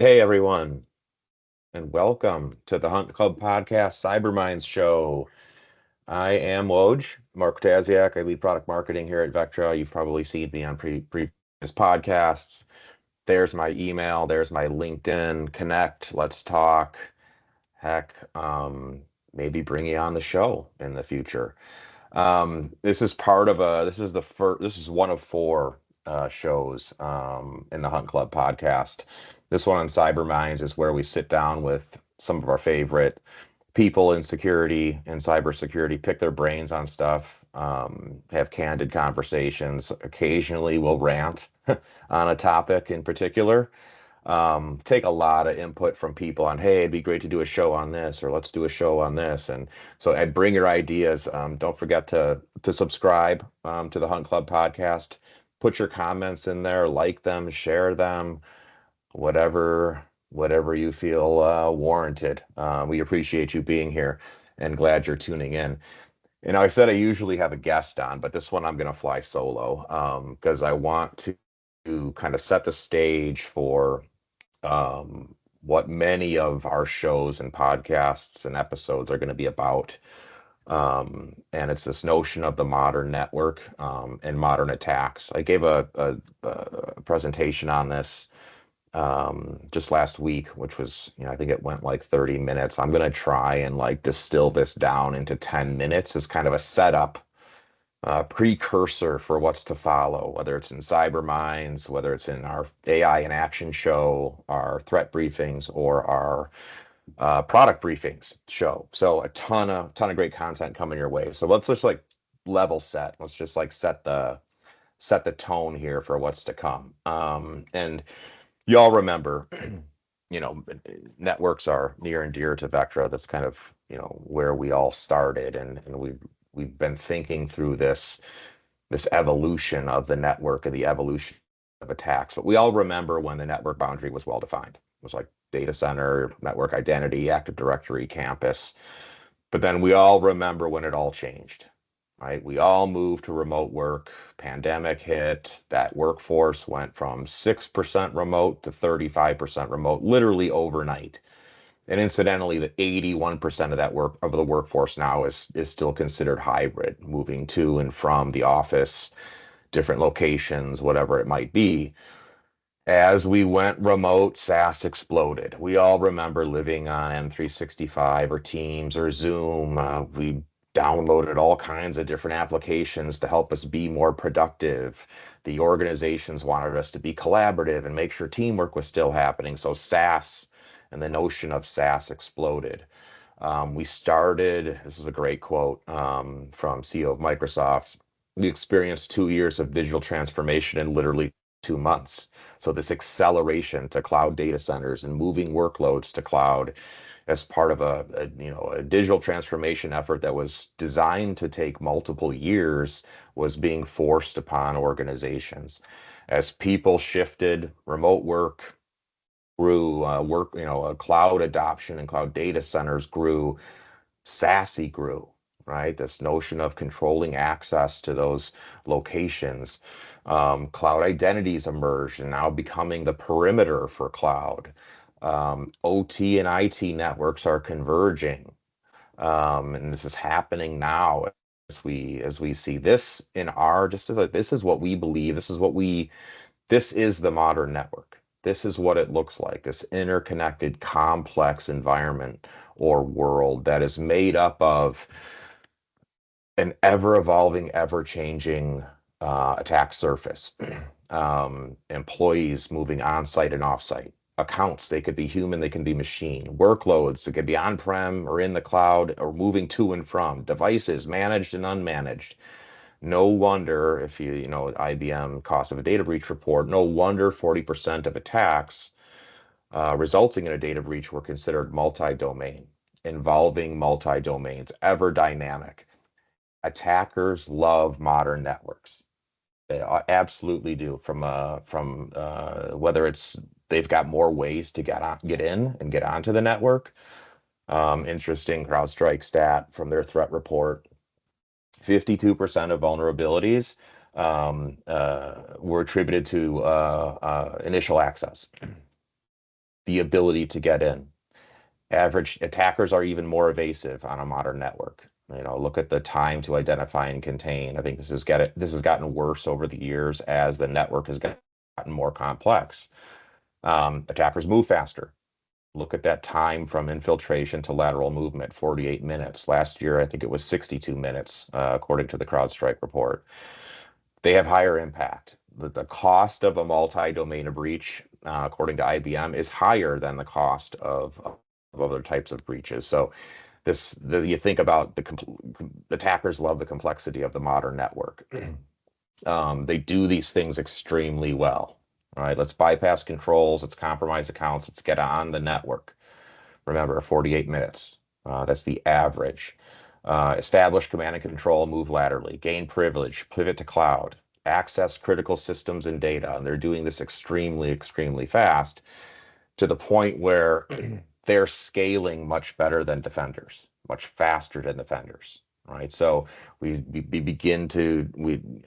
Hey everyone, and welcome to the Hunt Club Podcast Cyber Minds Show. I am Woj, Mark Wojtasiak. I lead product marketing here at Vectra. You've probably seen me on previous podcasts. There's my email, there's my LinkedIn. Connect, let's talk. Heck, maybe bring you on the show in the future. This is part of this is the first, this is one of four shows in the Hunt Club podcast. This one on Cyber Minds is where we sit down with some of our favorite people in security and cybersecurity, pick their brains on stuff, have candid conversations. Occasionally we'll rant on a topic in particular. Take a lot of input from people on, hey, it'd be great to do a show on this, or let's do a show on this. And so I'd bring your ideas. Don't forget to subscribe to the Hunt Club podcast. Put your comments in there, like them, share them, whatever you feel warranted. We appreciate you being here and glad you're tuning in. And I said I usually have a guest on, but this one I'm going to fly solo because I want to kind of set the stage for what many of our shows and podcasts and episodes are going to be about. And it's this notion of the modern network and modern attacks. I gave a presentation on this just last week, which was, I think it went like 30 minutes. I'm going to try and like distill this down into 10 minutes as kind of a setup precursor for what's to follow, whether it's in Cyber Minds, whether it's in our AI in Action show, our threat briefings, or our product briefings show. So a ton of great content coming your way. So let's just like level set. Let's just like set the tone here for what's to come. And y'all remember, you know, networks are near and dear to Vectra. That's kind of, where we all started, and we've been thinking through this evolution of the network and the evolution of attacks. But we all remember when the network boundary was well defined. It was like data center, network identity, Active Directory, campus. But then we all remember when it all changed, right? We all moved to remote work. Pandemic hit. That workforce went from 6% remote to 35% remote, literally overnight. And incidentally, the 81% of the workforce now is still considered hybrid, moving to and from the office, different locations, whatever it might be. As we went remote, SaaS exploded. We all remember living on M365 or Teams or Zoom. We downloaded all kinds of different applications to help us be more productive. The organizations wanted us to be collaborative and make sure teamwork was still happening. So SaaS and the notion of SaaS exploded. We started, this is a great quote from CEO of Microsoft. We experienced 2 years of digital transformation in literally 2 months. So this acceleration to cloud data centers and moving workloads to cloud as part of a digital transformation effort that was designed to take multiple years was being forced upon organizations. As people shifted, remote work grew, cloud adoption and cloud data centers grew, SASE grew, right? This notion of controlling access to those locations. Cloud identities emerged and now becoming the perimeter for cloud. OT and IT networks are converging. And this is happening now as we see this in our, just as like, this is what we believe, this is the modern network. This is what it looks like, this interconnected, complex environment or world that is made up of an ever-evolving, ever-changing attack surface. Employees moving on-site and off-site. Accounts, they could be human, they can be machine. Workloads, they could be on-prem or in the cloud or moving to and from. Devices, managed and unmanaged. No wonder if you know IBM cost of a data breach report, no wonder 40% of attacks resulting in a data breach were considered multi-domain, involving multi-domains, ever dynamic. Attackers love modern networks. They absolutely do. From whether it's they've got more ways to get in and get onto the network. Interesting CrowdStrike stat from their threat report: 52% of vulnerabilities were attributed to initial access. the ability to get in. Average attackers are even more evasive on a modern network. Look at the time to identify and contain. I think this has gotten worse over the years as the network has gotten more complex. Attackers move faster. Look at that time from infiltration to lateral movement, 48 minutes. Last year, I think it was 62 minutes, according to the CrowdStrike report. They have higher impact. The cost of a multi-domain breach, according to IBM, is higher than the cost of other types of breaches. So you think about the attackers love the complexity of the modern network. They do these things extremely well. All right, let's bypass controls, let's compromise accounts, let's get on the network. Remember, 48 minutes. That's the average. Establish command and control, move laterally, gain privilege, pivot to cloud, access critical systems and data. And they're doing this extremely, extremely fast to the point where they're scaling much better than defenders, much faster than defenders. Right. So we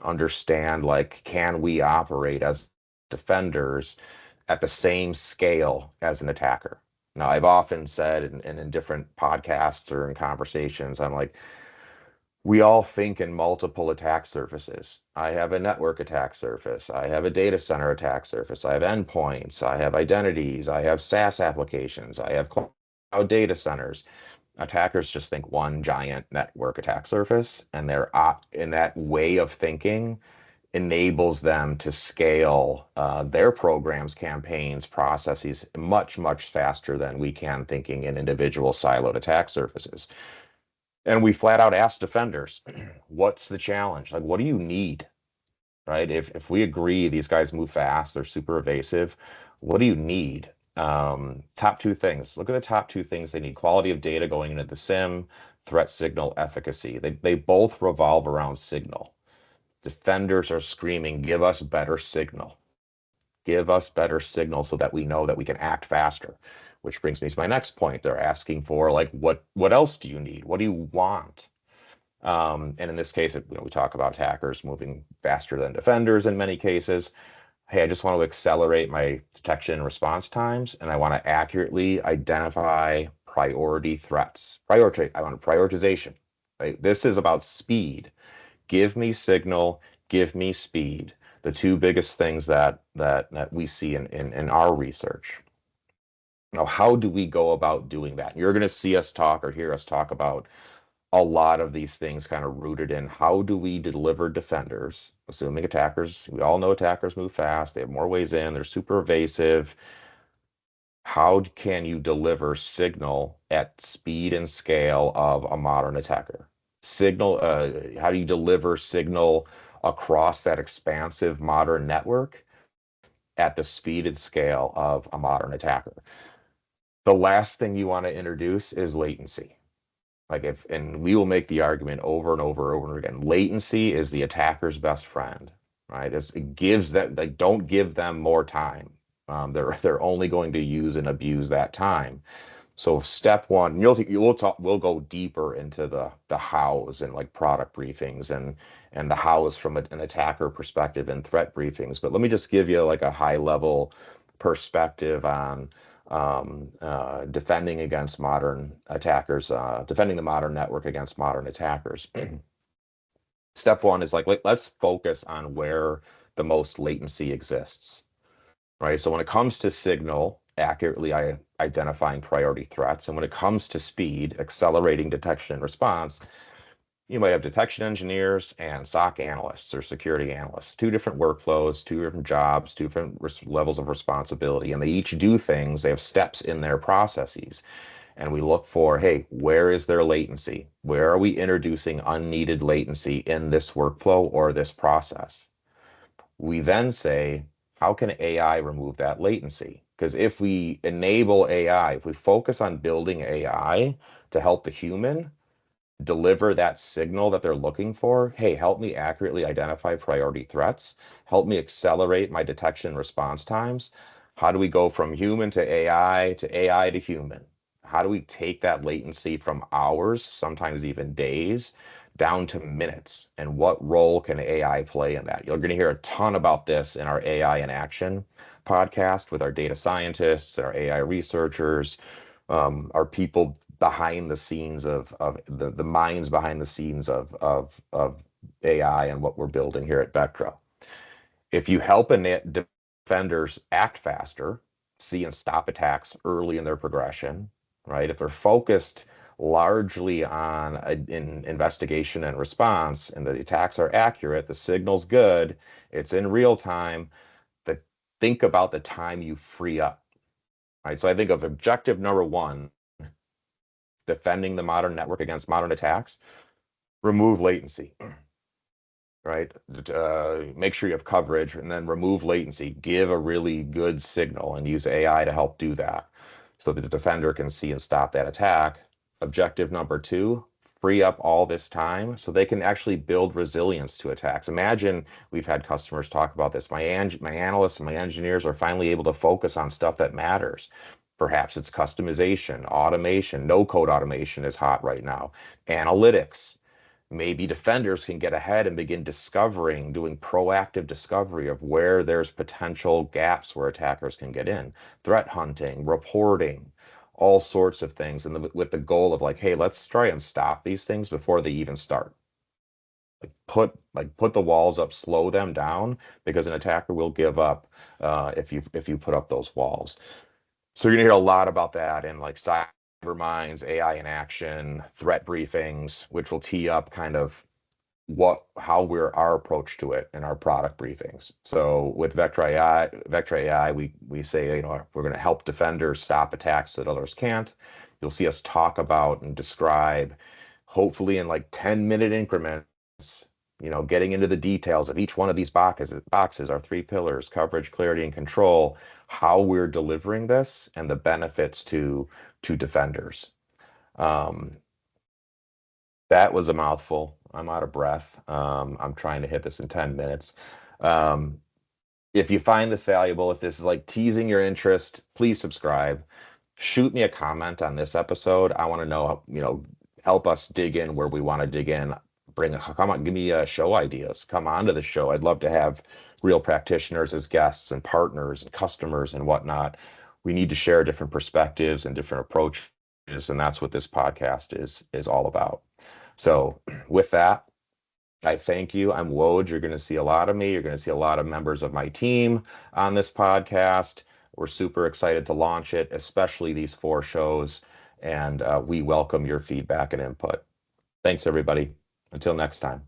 understand, like, can we operate as defenders at the same scale as an attacker? Now, I've often said in different podcasts or in conversations, I'm like, we all think in multiple attack surfaces. I have a network attack surface. I have a data center attack surface. I have endpoints. I have identities. I have SaaS applications. I have cloud data centers. Attackers just think one giant network attack surface, and they're in that way of thinking enables them to scale their programs, campaigns, processes much, much faster than we can, thinking in individual siloed attack surfaces. And we flat out ask defenders, what's the challenge? Like, what do you need? Right? If we agree these guys move fast, they're super evasive, what do you need? Top two things. Look at the top two things they need: quality of data going into the SIM, threat signal efficacy. They both revolve around signal. Defenders are screaming, give us better signal. Give us better signal so that we know that we can act faster. Which brings me to my next point. They're asking for, like, what else do you need? What do you want? And in this case, we talk about attackers moving faster than defenders in many cases. Hey, I just want to accelerate my detection and response times, and I want to accurately identify priority threats. I want prioritization. Right? This is about speed. Give me signal, give me speed. The two biggest things that we see in our research. Now, how do we go about doing that? You're going to see us talk or hear us talk about a lot of these things kind of rooted in how do we deliver defenders, assuming attackers, we all know attackers move fast, they have more ways in, they're super evasive. How can you deliver signal at speed and scale of a modern attacker? How do you deliver signal across that expansive modern network at the speed and scale of a modern attacker? The last thing you want to introduce is latency. And we will make the argument over and over and over again. Latency is the attacker's best friend, right? It gives that, like, don't give them more time. They're only going to use and abuse that time. So step one, we'll go deeper into the hows and, like, product briefings and the hows from an attacker perspective and threat briefings. But let me just give you, like, a high level perspective on defending against modern attackers, defending the modern network against modern attackers. Step one is, like, let's focus on where the most latency exists, right? So when it comes to signal, accurately identifying priority threats, and when it comes to speed, accelerating detection and response, you might have detection engineers and SOC analysts or security analysts, two different workflows, two different jobs, two different levels of responsibility, and they each do things. They have steps in their processes. And we look for, hey, where is there latency? Where are we introducing unneeded latency in this workflow or this process? We then say, how can AI remove that latency? Because if we enable AI, if we focus on building AI to help the human deliver that signal that they're looking for, hey, help me accurately identify priority threats, help me accelerate my detection and response times. How do we go from human to AI to human? How do we take that latency from hours, sometimes even days, down to minutes? And what role can AI play in that? You're going to hear a ton about this in our AI in action podcast with our data scientists, our AI researchers, our people behind the scenes of the minds behind the scenes of AI and what we're building here at Vectra. If you help defenders act faster, see and stop attacks early in their progression, right? If they're focused largely on investigation and response, and the attacks are accurate, the signal's good, it's in real time, but think about the time you free up, right? So I think of objective number one, defending the modern network against modern attacks, remove latency. Right? Make sure you have coverage and then remove latency. Give a really good signal and use AI to help do that so that the defender can see and stop that attack. Objective number two, free up all this time so they can actually build resilience to attacks. Imagine we've had customers talk about this. My analysts and my engineers are finally able to focus on stuff that matters. Perhaps it's customization, automation, no-code automation is hot right now, analytics. Maybe defenders can get ahead and begin doing proactive discovery of where there's potential gaps where attackers can get in, threat hunting, reporting, all sorts of things, and with the goal of like, hey, let's try and stop these things before they even start. Put the walls up, slow them down, because an attacker will give up if you put up those walls. So you're gonna hear a lot about that in like cyber minds, AI in action, threat briefings, which will tee up kind of our approach to it in our product briefings. So with Vectra AI, we say, we're going to help defenders stop attacks that others can't. You'll see us talk about and describe, hopefully in like 10-minute increments, getting into the details of each one of these boxes, our three pillars, coverage, clarity, and control, how we're delivering this and the benefits to defenders. That was a mouthful. I'm out of breath. I'm trying to hit this in 10 minutes. If you find this valuable, if this is like teasing your interest, please subscribe. Shoot me a comment on this episode. I want to know, help us dig in where we want to dig in. Come on, give me show ideas. Come on to the show. I'd love to have real practitioners as guests and partners and customers and whatnot. We need to share different perspectives and different approaches, and that's what this podcast is all about. So with that, I thank you. I'm Woj. You're going to see a lot of me. You're going to see a lot of members of my team on this podcast. We're super excited to launch it, especially these 4 shows, and we welcome your feedback and input. Thanks, everybody. Until next time.